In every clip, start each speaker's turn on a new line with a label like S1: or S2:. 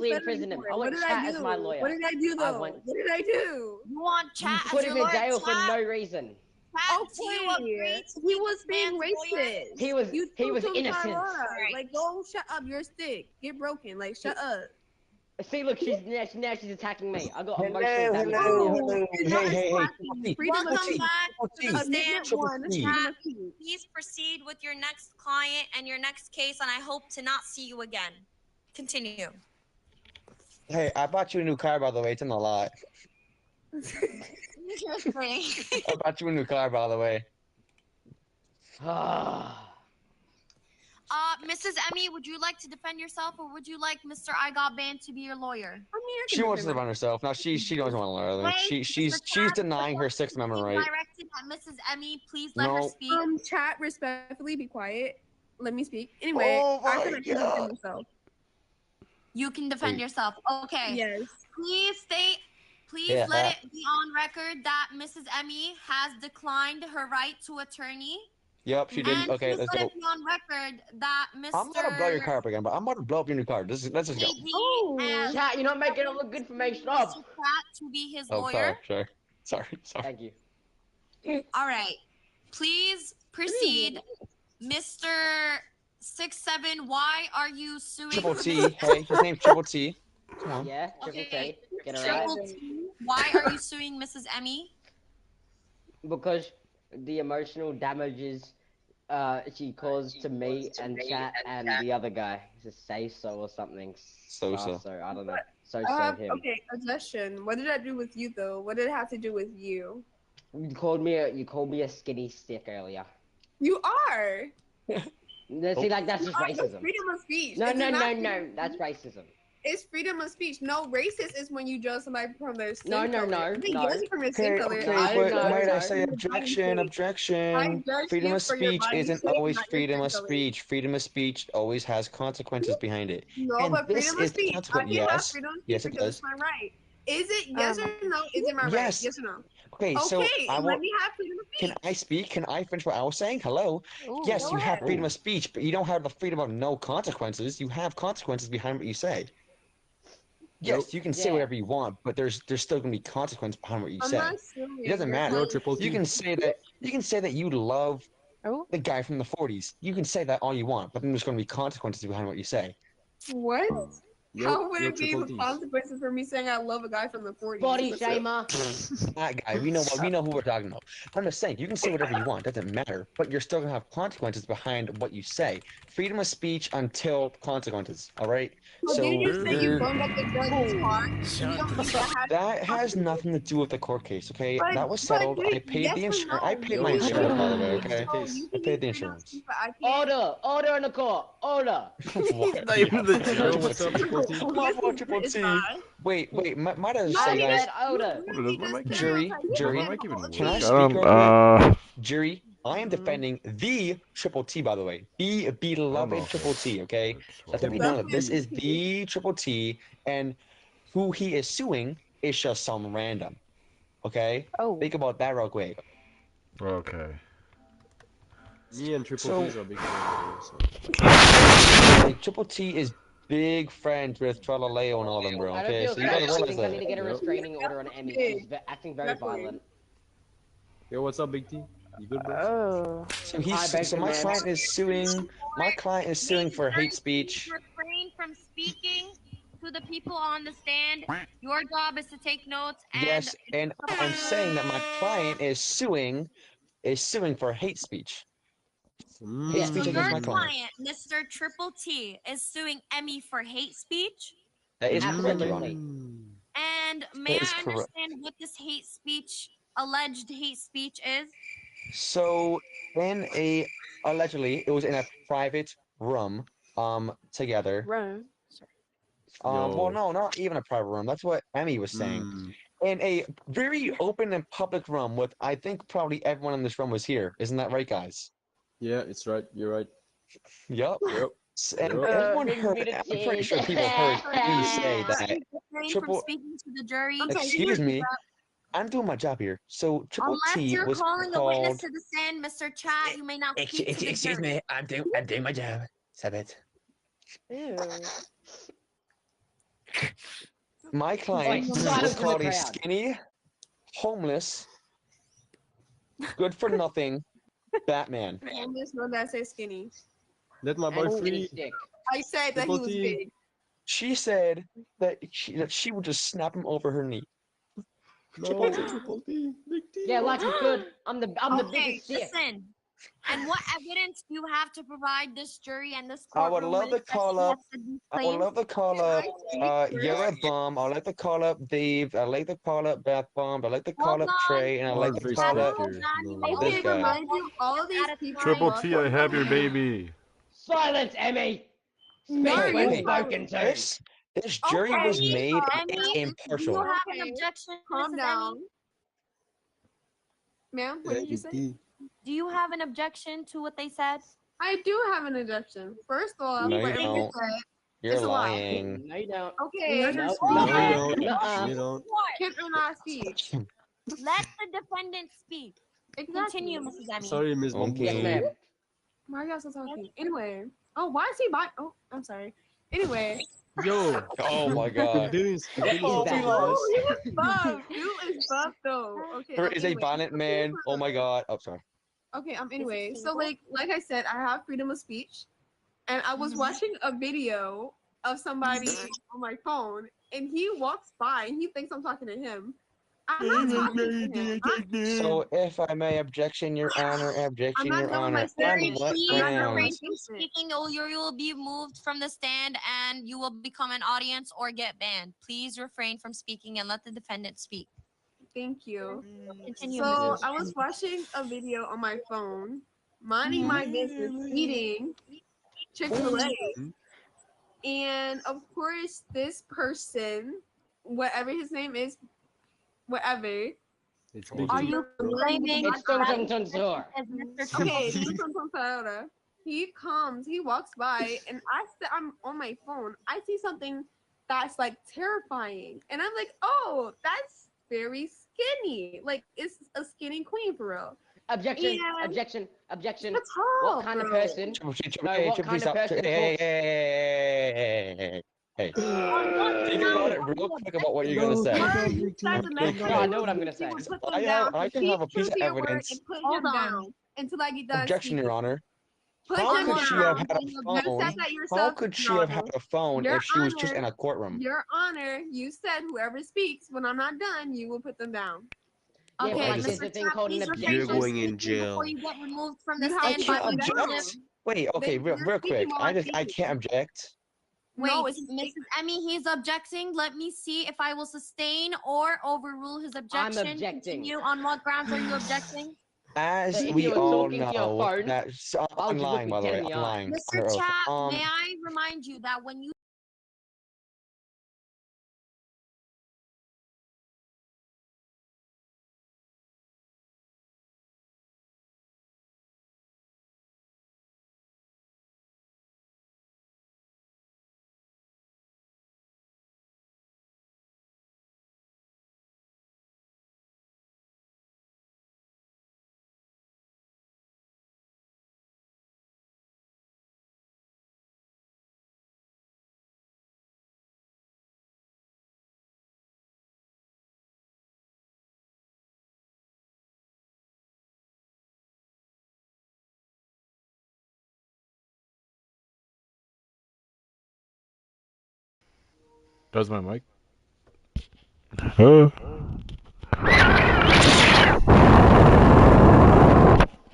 S1: We imprisoned him. I
S2: What
S1: want
S2: did I
S1: Chat as
S2: do?
S1: my lawyer.
S2: What did I do though? What did I do?
S3: You want
S1: You
S3: Chat
S1: put
S3: as your
S1: him in
S3: lawyer?
S1: jail for
S3: Chat,
S1: no reason.
S3: do you agree to
S2: He
S3: be
S2: was
S3: this
S2: being
S3: man's lawyer?
S2: racist.
S1: He was
S2: to him
S1: innocent.
S3: Right.
S2: Like, go shut up. You're sick. Get broken. Like, shut up.
S1: See, look, now she's attacking me. I got
S4: Hello,
S1: emotional damage
S4: hello,
S1: now.
S4: hello. Hey.
S2: Freedom of
S3: Welcome
S2: speech.
S3: back to the stand.
S4: Triple T.
S3: Chat, please proceed with your next client and your next case, and I hope to not see you again. Continue.
S4: Hey, I bought you a new car, by the way. It's in the lot.
S3: Interesting.
S4: I bought you a new car, by the way.
S3: Mrs. Emmy, would you like to defend yourself, or would you like Mr. I Got Banned to be your lawyer?
S4: She wants to defend herself. No, she doesn't want to learn. She's denying her Sixth Amendment right.
S3: Directed at Mrs. Emmy, please let her speak.
S2: Chat, respectfully, be quiet. Let me speak. Anyway, I can defend myself.
S3: You can defend yourself. Okay.
S2: Yes.
S3: Please let it be on record that Mrs. Emmy has declined her right to attorney.
S4: Yep, she did.
S3: And
S4: Okay, let's
S3: let
S4: go.
S3: it be on record that Mr.
S4: I'm gonna blow your car up again, but I'm gonna blow up your new car. Let's just go.
S1: Chat, you're not making it look good for me. Stop.
S3: Mr. Chat to be his
S4: Oh,
S3: lawyer.
S4: sorry.
S1: Thank you.
S3: All right. Please proceed, Mr. 6'7". Why are you suing?
S4: Triple T. Hey, his name's Triple T. Come on.
S1: Yeah, Triple T. Get her
S3: Triple
S1: right.
S3: T. Why are you suing Mrs. Emmy?
S1: Because the emotional damages she caused to me and Chat and the other guy. Is it Say So or something? So I don't know. So him.
S2: Okay, suggestion. What did I do with you though? What did it have to do with you?
S1: You called me a skinny stick earlier.
S2: You are.
S1: See, like that's just racism.
S2: Freedom of speech.
S1: No, that's racism.
S2: It's freedom of speech. No, racist is when you judge somebody from their skin
S1: No.
S2: From their skin color.
S4: But might I say objection? Freedom of speech isn't always freedom of speech. Freedom of speech always has consequences behind it.
S2: No, but freedom of speech.
S4: Yes, it does.
S2: It's my right. Is it yes or no? Is it my right? Yes or no?
S4: Okay, so
S2: let me have freedom of speech.
S4: Can I speak? Can I finish what I was saying? Hello. Yes, you have freedom of speech, but you don't have the freedom of no consequences. You have consequences behind what you say. Yes, you can say whatever you want, but there's still gonna be consequence behind what you say. It doesn't matter. You can say that you love the guy from the 40s. You can say that all you want, but then there's gonna be consequences behind what you say.
S2: What? How would it be with consequences for me saying I love a guy from the 40s?
S1: Body shamer.
S4: That guy, we know who we're talking about. I'm just saying, you can say whatever you want, doesn't matter, but you're still gonna have consequences behind what you say. Freedom of speech until consequences, alright?
S2: So did you say you burned up the judge's car?
S4: That has nothing to do with the court case, okay? That was settled. I paid the insurance. I paid my insurance, by the way, okay? I paid the insurance.
S1: Order in the court. Order.
S5: Not even the judge. What's up,
S4: Triple T. Wait, might I say, guys? Jury, can I speak real quick? Jury, I am defending the Triple T, by the way. The beloved Triple T, okay? Let there be known that this is the Triple T, and who he is suing is just some random, okay? Think about that real quick.
S5: Okay. Me and Triple T are big friends.
S4: Like, Triple T is big friends with Tralaleo and all them, bro. Okay, so you gotta realize
S1: I need to get a restraining order on Emmy. She's acting very violent.
S5: Yo, what's up, Big T? You good, bro?
S4: So my client is suing. My client is suing for hate speech.
S3: Refrain from speaking to the people on the stand. Your job is to take notes. And
S4: yes, and I'm saying that my client is suing for hate speech. Hate speech against my client.
S3: Mr. Triple T, is suing Emmy for hate speech.
S4: That is correct, Your Honor.
S3: And may I understand what this alleged hate speech is?
S4: So, allegedly, it was in a private room, together. Well, no, not even a private room. That's what Emmy was saying. In a very open and public room with, I think, probably everyone in this room was here. Isn't that right, guys?
S5: Yeah, it's right. You're right.
S4: Yep. And everyone heard. I'm pretty sure people heard me say that.
S3: From speaking to the jury.
S4: Excuse me. I'm doing my job here. So Triple T was called.
S3: Unless you're calling a witness to the stand, Mr. Chat, you may not speak to the jury.
S4: Excuse me. I'm doing my job. Stop it.
S2: Ew.
S4: My client was called a skinny, homeless, good for nothing Batman.
S2: Homeless, no, that say skinny.
S5: Let my boy free.
S2: I said that he was big.
S4: She said that she would just snap him over her knee.
S5: No, Triple T. Big T.
S1: Yeah, like you could. I'm the biggest dick.
S3: Listen. And what evidence do you have to provide this jury and this
S4: I would
S3: courtroom?
S4: love to call up. I would love to call up. You're a bum. I'd like to call up Dave. I'd like to call up Beth Bomb. I'd like to call up Trey, and I'd like to call up this guy.
S2: All these people.
S5: Triple T, I have your baby.
S1: Silence, Emmy. Speak when spoken to.
S4: This jury was made impartial.
S3: Do you have an objection?
S2: Calm down. Ma'am, what did you say?
S3: Do you have an objection to what they said?
S2: I do have an objection. First of all,
S4: no, you don't. You're lying.
S1: No, you don't.
S2: Okay.
S5: No, you don't.
S2: Can I not speak?
S3: Let the defendant speak. Continue, Mrs. Emmy.
S5: Sorry, Ms. Monkey.
S1: Yes, ma'am.
S2: Why are y'all still talking? Anyway. Oh, why is he by? Oh, I'm sorry. Anyway.
S5: Yo.
S4: Oh my God.
S2: Dude is buff. Dude is buff though. Okay.
S4: There is a bonnet man. Oh my God. Oh, sorry.
S2: Okay. Anyway, so like I said, I have freedom of speech, and I was watching a video of somebody on my phone, and he walks by and he thinks I'm talking to him. I'm not talking to him.
S4: So, if I may, objection, Your Honor, objection, Your Honor. On what grounds?
S3: Speaking, or you will be moved from the stand and you will become an audience or get banned. Please refrain from speaking and let the defendant speak.
S2: Thank you.
S3: Continue.
S2: So I was watching a video on my phone, minding my business, eating Chick-fil-A. And of course, this person, whatever his name is, whatever.
S3: Are you claiming
S2: Okay, he comes, he walks by, and I'm on my phone. I see something that's like terrifying, and I'm like, oh, that's very skinny. Like, it's a skinny queen for real.
S1: Objection!
S2: And
S1: Objection! Objection!
S2: that's all,
S1: What kind of
S2: bro.
S1: person?
S4: Hey. Think about it real quick about what you're gonna say.
S1: I know what I'm gonna say.
S4: I can have a piece of evidence.
S2: Hold on. Until I get done.
S4: Objection, Your Honor.
S2: Put
S4: How
S2: him
S4: could
S2: down.
S4: she have had a
S2: You
S4: phone?
S2: said that yourself,
S4: How could she have had a phone
S2: Your
S4: if she was
S2: Honor,
S4: just in a courtroom?
S2: Your Honor, you said whoever speaks, when I'm not done, you will put them down.
S1: Yeah,
S3: Okay,
S1: but there's a thing called an objection.
S5: You're going in jail.
S3: before you get removed from the
S2: I
S3: stand.
S2: can't
S3: by
S2: object.
S4: Wait, okay, real quick. I can't object.
S3: Wait, Mrs. Emmy, he's objecting. Let me see if I will sustain or overrule his objection.
S1: I'm objecting.
S3: Continue. On what grounds are you objecting?
S4: As
S1: If
S4: we
S1: you were
S4: all
S1: talking to your
S4: know,
S1: phone,
S4: that's
S1: why would you look
S4: online,
S1: me
S4: by the
S1: dead
S4: way,
S1: in the eye?
S4: online.
S3: Mr. Chat, may I remind you that when you
S5: Does my mic?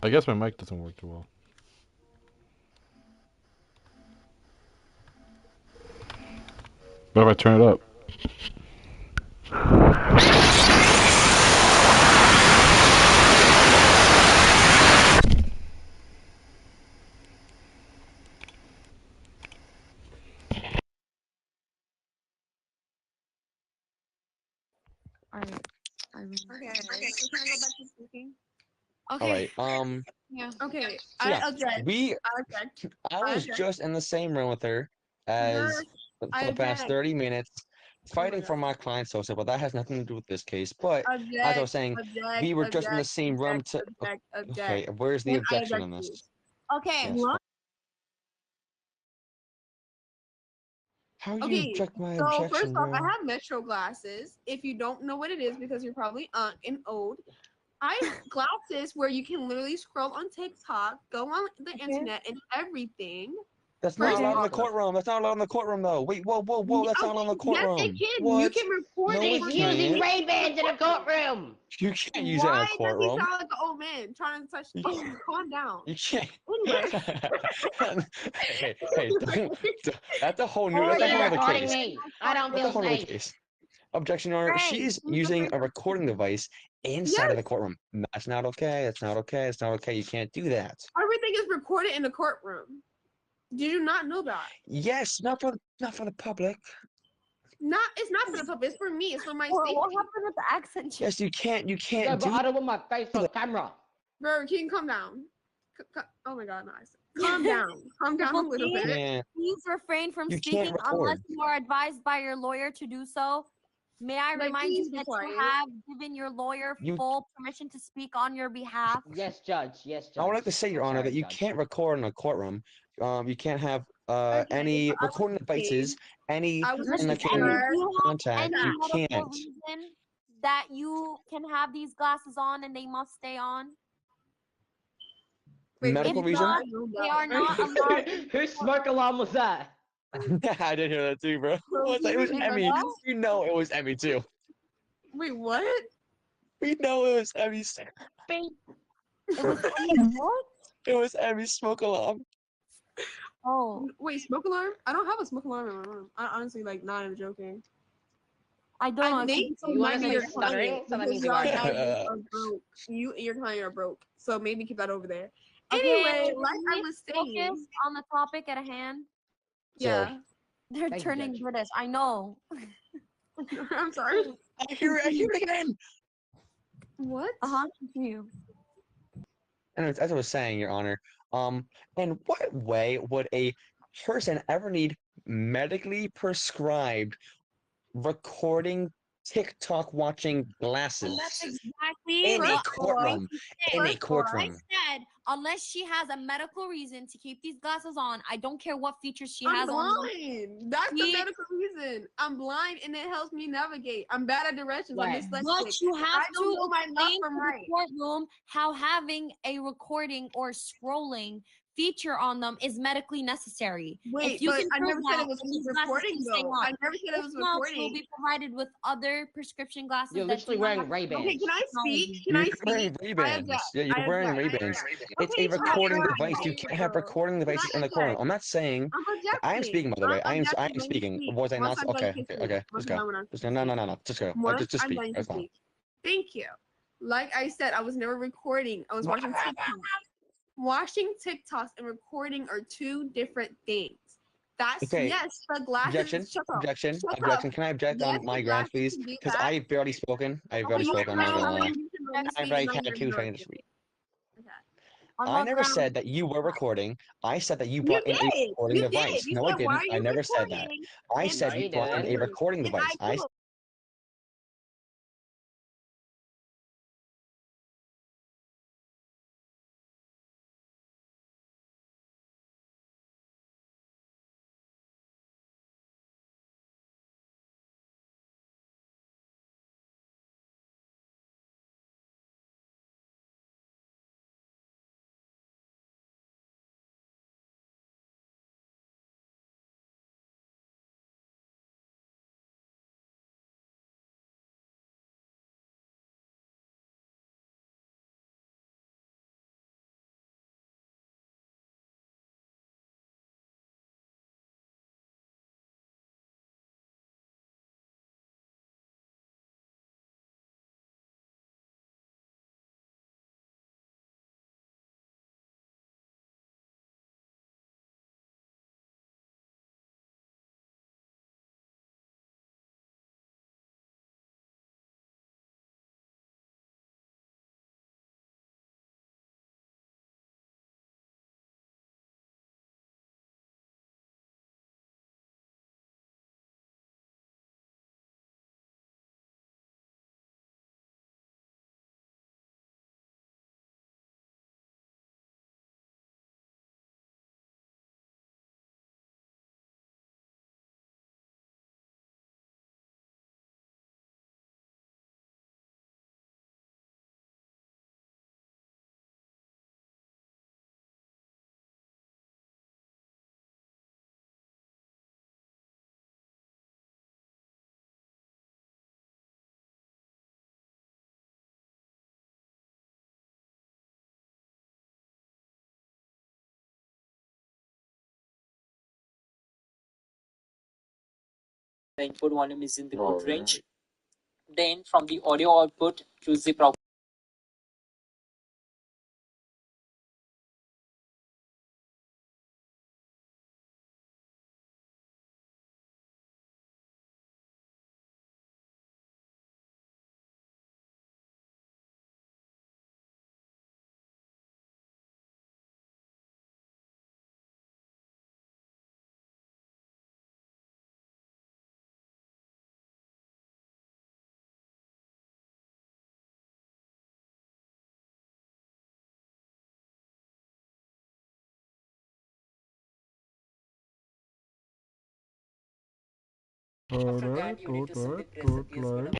S5: I guess my mic doesn't work too well. What if I turn it up?
S2: Okay. So can I go back to speaking?
S3: okay,
S4: All right.
S2: Yeah. Okay.
S4: So yeah,
S2: I object. I object.
S4: I was just in the same room with her as for the past 30 minutes, fighting for my client social, but that has nothing to do with this case. But as I was saying, we were just in the same room to. Okay, where's the objection in this?
S3: okay.
S4: Yes. How do you
S2: Okay,
S4: object my
S2: so
S4: objection,
S2: first off,
S4: bro?
S2: I have Metro glasses. If you don't know what it is because you're probably and old, I have glasses where you can literally scroll on TikTok, go on the internet, and everything.
S4: That's not
S2: First
S4: allowed in the
S2: off,
S4: courtroom. That's not allowed in the courtroom, though. Wait, whoa, whoa, whoa. That's not allowed in the
S2: yes,
S4: courtroom.
S2: it can. You
S4: What?
S2: can record
S4: No,
S2: it.
S4: we
S1: He's using
S4: can't.
S1: Ray-Bans in a courtroom.
S4: You can't use that in
S2: Why
S4: a
S2: does he
S4: courtroom.
S2: sound like an old man trying to touch? Oh, calm down.
S4: You can't.
S2: Anyway,
S4: hey, that's a whole new. That's a
S1: He's
S4: whole other
S1: recording
S4: case.
S1: me. I don't
S4: That's a
S1: feel
S4: whole other
S1: safe.
S4: case. Objection, Your Honor.
S3: Right.
S4: She's using a recording device inside of the
S2: yes,
S4: courtroom. That's not okay. That's not okay. It's not okay. You can't do that.
S2: everything is recorded in the courtroom. Did you not know that?
S4: Yes, not for the public.
S2: It's not for the public. It's for me. It's for my
S3: What
S2: safety.
S3: happened with the accent change?
S4: Yes, you can't. You
S1: Yeah,
S4: can't
S1: but
S4: do.
S1: I don't want my face on camera.
S2: Bro, can you calm down? Oh my god, nice. Calm down. Calm down a little
S4: You
S2: bit.
S4: can't.
S3: Please refrain from
S4: You
S3: speaking
S4: can't
S3: unless
S4: record.
S3: you are advised by your lawyer to do so. May I
S2: Like,
S3: remind
S2: please
S3: you
S2: be
S3: that
S2: quiet.
S3: you have given your lawyer
S4: You-
S3: full permission to speak on your behalf?
S1: Yes, Judge. Yes, Judge.
S4: I would like to say, Your Honor,
S1: Sorry,
S4: that you
S1: Judge.
S4: can't record in a courtroom. You can't have
S2: Okay,
S4: any
S2: so I was
S4: recording devices,
S2: saying,
S4: any
S2: I was
S3: Listen,
S2: just
S4: in the
S3: and if
S2: sure.
S3: you have
S4: contact.
S3: any
S4: You
S3: medical
S4: can't.
S3: reason that you can have these glasses on and they must stay on,
S2: Wait,
S4: Medical
S3: if
S4: reason?
S3: not, they are not allowed.
S1: Whose smoke alarm was that?
S4: I did hear that too, bro.
S2: Bro,
S4: It was
S2: wait,
S4: Emmy.
S3: what?
S4: We know it was Emmy too.
S2: Wait, what?
S4: We know it was Emmy.
S3: It was what?
S4: It was Emmy's smoke alarm.
S3: Oh,
S2: Wait, smoke alarm? I don't have a smoke alarm in my room. I honestly, like, not even joking.
S3: I don't know.
S2: I
S3: if
S2: think
S1: You want
S2: maybe
S1: to
S2: you're
S1: say stuttering?
S2: quiet
S1: So that
S2: because
S1: means you are
S2: y'all
S1: deaf.
S2: are broke. You're telling you're broke. So maybe keep that over there.
S3: Okay,
S2: Anyway, like I
S3: please
S2: was
S3: focus
S2: saying,
S3: on the topic at hand.
S2: yeah.
S3: They're
S1: Thank you,
S3: turning
S1: Judge.
S3: British. I know.
S2: I'm sorry.
S4: I hear it again.
S2: What?
S3: Continue.
S4: And as I was saying, Your Honor, in what way would a person ever need medically prescribed recording TikTok watching glasses
S3: And that's exactly
S4: in a
S3: what
S4: courtroom? In a
S3: I
S4: courtroom.
S3: said. Unless she has a medical reason to keep these glasses on, I don't care what features she
S2: I'm
S3: has on them.
S2: blind. That's the medical reason. I'm blind and it helps me navigate. I'm bad at directions. I'm
S1: Right.
S2: dyslexic.
S3: But you have
S2: I don't
S3: to
S2: know my left
S3: explain
S2: from
S3: to
S2: right.
S3: the courtroom how having a recording or scrolling feature on them is medically necessary.
S2: Wait,
S3: If you
S2: but
S3: can
S2: I
S3: prove
S2: never said
S3: that,
S2: it was
S3: then these glasses
S2: recording
S3: can stay
S2: though.
S3: on.
S2: I never said it was
S3: If not, you will
S2: recording.
S3: be provided with other prescription glasses.
S1: You're
S3: that
S1: literally
S3: do not
S1: wearing
S3: have
S1: Ray-Bans.
S2: Okay, can I speak?
S3: technology.
S2: Can I
S4: You're wearing
S2: speak? I object.
S4: Ray-Bans. Yeah, you're
S2: I
S4: wearing
S2: object.
S4: Ray-Bans. It's
S2: Okay,
S4: a recording
S2: fine,
S4: device. You
S2: fine,
S4: can't have
S2: bro.
S4: recording devices in the
S2: Can I
S4: courtroom. I'm not saying.
S2: I'm
S4: I am
S2: objecting.
S4: speaking, by the way. I am
S2: objecting. Let me
S4: speaking.
S2: speak.
S4: Was I
S2: Once
S4: not?
S2: I'm done,
S4: Okay,
S2: you can
S4: okay,
S2: speak.
S4: okay.
S2: Once
S4: Just
S2: I'm
S4: go.
S2: done, when I'm
S4: Just go. No, no, no, no. Just go.
S2: Once
S4: Just
S2: I'm
S4: speak.
S2: done, you can
S4: That's fine.
S2: speak. Thank you. Like I said, I was never recording. I was watching TikTok. Watching TikToks and recording are two different things. That's
S4: Okay.
S2: yes, the glasses.
S4: Objection.
S2: Shut up.
S4: Objection.
S2: Shut
S4: Objection.
S2: up.
S4: Can I object
S2: Yes,
S4: on my
S2: the
S4: grounds,
S2: glasses
S4: please?
S2: can do
S4: Because
S2: that.
S4: I've already spoken. I've
S2: Okay,
S4: already
S2: you
S4: spoken. I'm not gonna lie.
S2: you can let me
S4: I've
S2: speak,
S4: already
S2: and
S4: had
S2: then
S4: 2
S2: you're
S4: seconds to
S2: ignoring
S4: speak.
S2: me. Okay.
S3: On
S4: I
S3: what
S4: never
S3: grounds?
S4: said that you were recording. I said that you
S2: You
S4: brought in a
S2: did.
S4: recording
S2: You
S4: device.
S2: did. You
S4: No, I
S2: said, "Why
S4: didn't.
S2: are
S4: I
S2: you
S4: never said that.
S2: recording?"
S4: I
S2: And
S4: said
S1: No,
S4: you
S1: you
S4: brought in a
S1: didn't.
S4: recording
S2: and
S4: device.
S2: I
S4: I
S2: told
S6: The input volume is in the good range. Then from the audio output, choose the proper. After that, you need to simply press the PS button.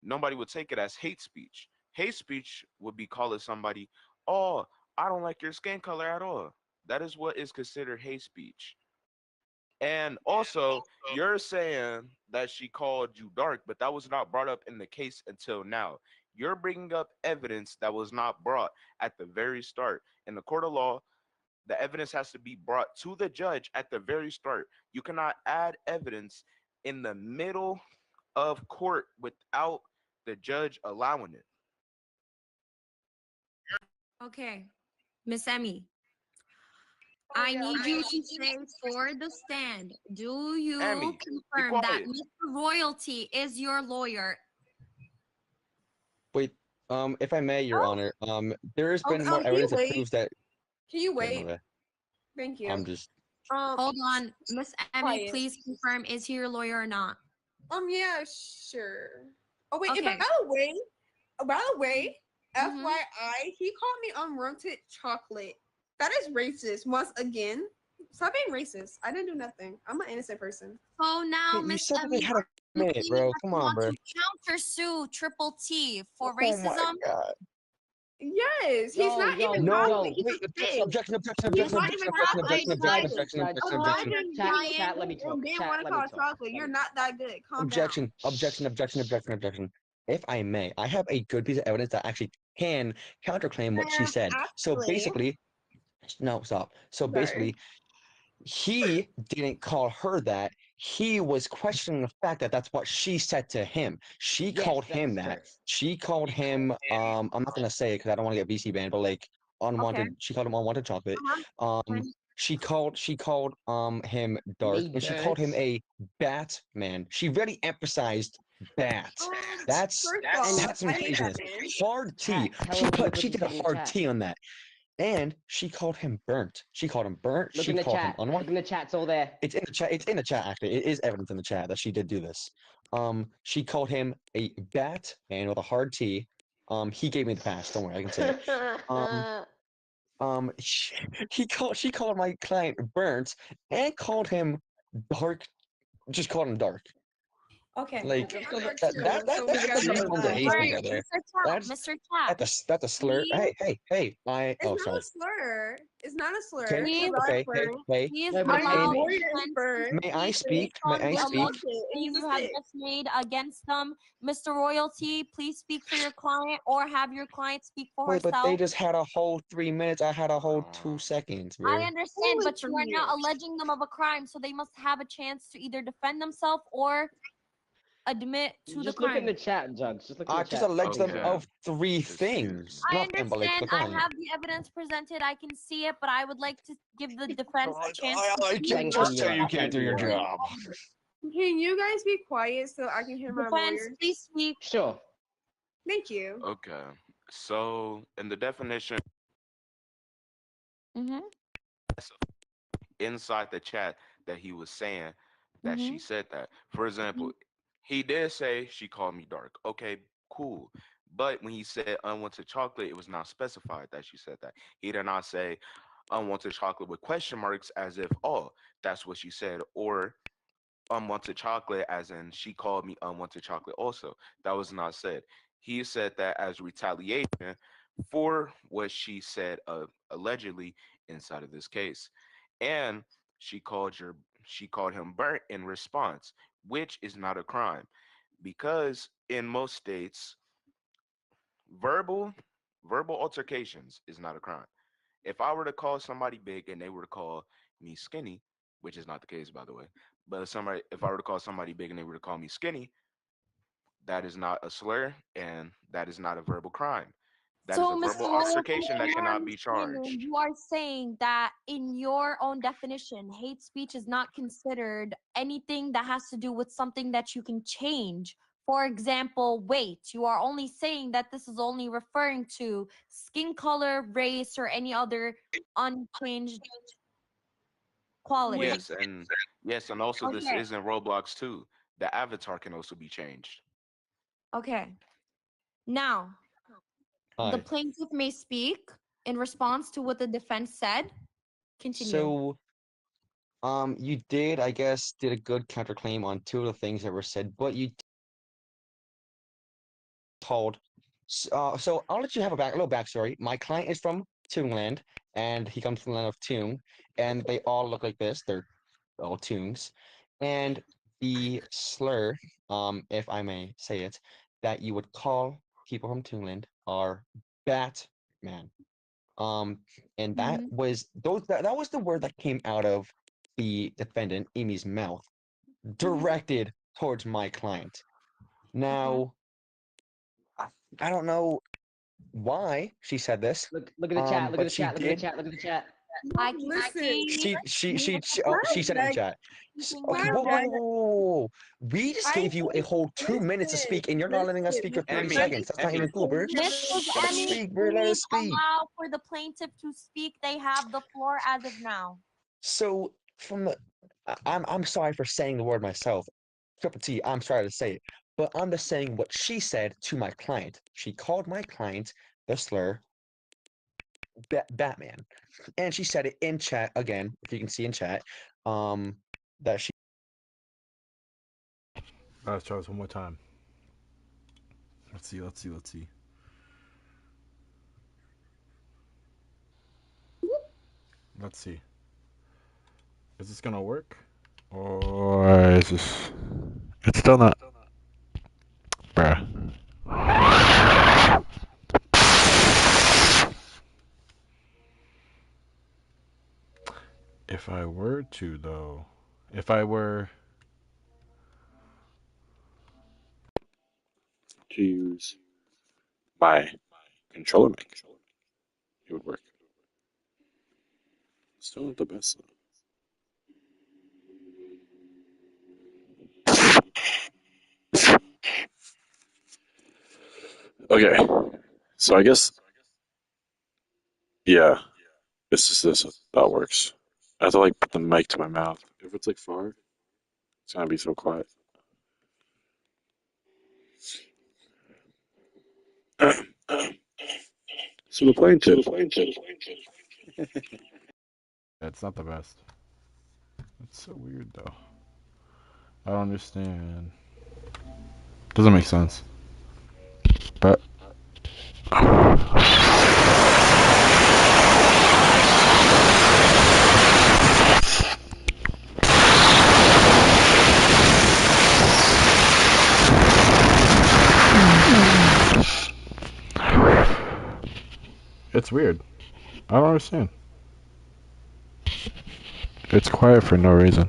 S7: Nobody would take it as hate speech. Hate speech would be calling somebody, oh, I don't like your skin color at all. That is what is considered hate speech. And also, you're saying that she called you dark, but that was not brought up in the case until now. You're bringing up evidence that was not brought at the very start. In the court of law, the evidence has to be brought to the judge at the very start. You cannot add evidence in the middle of court without the judge allowing it.
S3: Okay, Miss Emmy, I need you to say for the stand, do you
S7: Emmy,
S3: confirm that Mr. Royalty is your lawyer?
S4: Wait, if I may, Your Honor, there has been more evidence that proves that.
S2: Can you wait?
S4: Okay.
S2: Thank you.
S4: I'm just.
S3: Hold on, Miss Emmy, please confirm, is he your lawyer or not?
S2: Yeah, sure. Oh wait,
S3: Okay.
S2: and by the way, FYI, he called me unwanted chocolate. That is racist. Once again, stop being racist. I didn't do nothing. I'm an innocent person.
S3: So now,
S4: You
S3: Miss
S4: said that
S3: Emmy,
S4: they had a minute, bro. Come on, bro.
S3: to countersue Triple T for
S4: Oh
S3: racism?
S4: my God.
S2: Yes, he's not even
S4: No,
S2: chocolate. He's
S4: wait, objection, objection,
S2: He's
S4: objection,
S2: not
S4: objection,
S2: even
S4: objection,
S2: chocolate.
S4: objection, objection, objection, objection, objection.
S1: Chat, let me talk.
S2: They
S1: Chat,
S2: want to
S1: let
S2: call
S1: me
S2: it
S1: talk.
S2: chocolate. You're not that good. Calm down.
S4: Objection, objection, objection, objection, objection. If I may, I have a good piece of evidence that actually can counterclaim what she said. So basically, no, stop. So basically, he didn't call her that. He was questioning the fact that that's what she said to him. She called him that. She called him, I'm not gonna say it because I don't want to get VC banned, but like unwanted. She called him unwanted chocolate. She called him dark, and she called him a Batman. She really emphasized bat. That's some craziness. Hard T. She did a hard T on that. And she called him burnt. She called him burnt.
S1: Look
S4: She
S1: in the
S4: called
S1: chat.
S4: him unwanted.
S1: Look in the chat. It's all there.
S4: It's in the chat. It's in the chat. Actually, it is evidence in the chat that she did do this. She called him a bat man with a hard T. He gave me the pass. Don't worry, I can say it. She called my client burnt and called him dark. Just called him dark.
S2: Okay.
S4: Like that's some forms of hate speech right there.
S3: Mr. Chat.
S4: That's a slur. Hey.
S2: It's
S4: Oh,
S2: not
S4: sorry.
S2: a slur. It's not a slur.
S4: Okay. Hey. May I speak? May I speak?
S3: You have just made against them, Mr. Royalty. Please speak for your client, or have your client speak for herself.
S4: But they just had a whole 3 minutes. I had a whole 2 seconds, bro.
S3: I understand, but you are now alleging them of a crime, so they must have a chance to either defend themselves or admit to the crime.
S1: Just look in the chat, Judge. Just look in the chat.
S4: I just alleged them of 3 things.
S3: I understand. I have the evidence presented. I can see it, but I would like to give the defense a chance.
S4: Just say you can't do your job.
S2: Can you guys be quiet so I can hear my lawyer?
S3: Please speak.
S1: Sure.
S2: Thank you.
S7: Okay. So, in the definition, inside the chat that he was saying that
S3: Mm-hmm.
S7: she said that. For example, he did say she called me dark. Okay, cool. But when he said unwanted chocolate, it was not specified that she said that. He did not say unwanted chocolate with question marks as if, oh, that's what she said, or unwanted chocolate as in she called me unwanted chocolate also. That was not said. He said that as retaliation for what she said allegedly inside of this case. And she called your she called him burnt in response, which is not a crime because in most states verbal verbal altercations is not a crime. If I were to call somebody big and they were to call me skinny, which is not the case by the way, but if I were to call somebody big and they were to call me skinny, that is not a slur and that is not a verbal crime. That is
S3: So,
S7: a
S3: Mr.
S7: verbal
S3: Lawyer,
S7: altercation
S3: from
S7: that
S3: your
S7: cannot be
S3: understanding,
S7: charged.
S3: you are saying that in your own definition, hate speech is not considered anything that has to do with something that you can change. For example, weight. You are only saying that this is only referring to skin color, race, or any other unchanged quality.
S7: Yes, and yes, and also this
S3: Okay.
S7: is in Roblox too. The avatar can also be changed.
S3: Okay. Now, the
S4: Hi.
S3: plaintiff may speak in response to what the defense said. Continue.
S4: So, you did, I guess, did a good counterclaim on two of the things that were said, but you told. So I'll let you have a little backstory. My client is from Toonland, and he comes from the land of Toon, and they all look like this. They're all Toons, and the slur, if I may say it, that you would call people from Toonland are Batman. Um, and that
S3: Mhm.
S4: was that was the word that came out of the defendant, Amy's mouth, directed towards my client.
S3: Okay.
S4: Now, I don't know why she said this,
S1: Look at the chat. Look at
S4: but
S1: the
S4: she
S1: chat. Look at the
S4: did.
S1: chat. Look at the chat.
S3: I can
S2: Listen,
S3: see you
S4: She said it in
S2: flashback,
S4: chat.
S3: speaking with
S4: Okay,
S3: your
S2: flashback.
S4: whoa. We just
S2: I
S4: gave you a whole 2 minutes to
S2: listen,
S4: speak, and you're not letting us speak for 30
S7: Emmy,
S4: seconds. That's not even
S7: Emmy,
S4: cool, bro.
S3: Mrs.
S4: Let us
S3: Emmy,
S4: speak, bro. Let
S3: please
S4: us speak.
S3: allow for the plaintiff to speak. They have the floor as of now.
S4: So from the, I'm sorry for saying the word myself. Triple T, I'm sorry to say it, but I'm just saying what she said to my client. She called my client the slur Batman, and she said it in chat again. If you can see in chat, that she.
S5: Let's try this one more time. Let's see. Let's see. Let's see. Let's see. Is this gonna work? Or is this? It's still not. Bruh. If I were to, though, if I were to use my controller mic, it would work. Still not the best. Okay, so I guess, yeah, this is this. That works. I have to like put the mic to my mouth. If it's like far, it's gonna be so quiet. So the plane tip. It's not the best. It's so weird though. I don't understand. Doesn't make sense. But it's weird. I don't understand. It's quiet for no reason.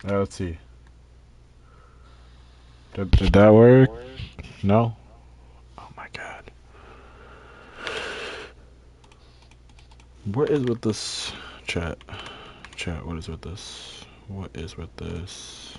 S5: Let's see. Did that work? No? Oh my god. What is with this chat? Chat, what is with this? What is with this?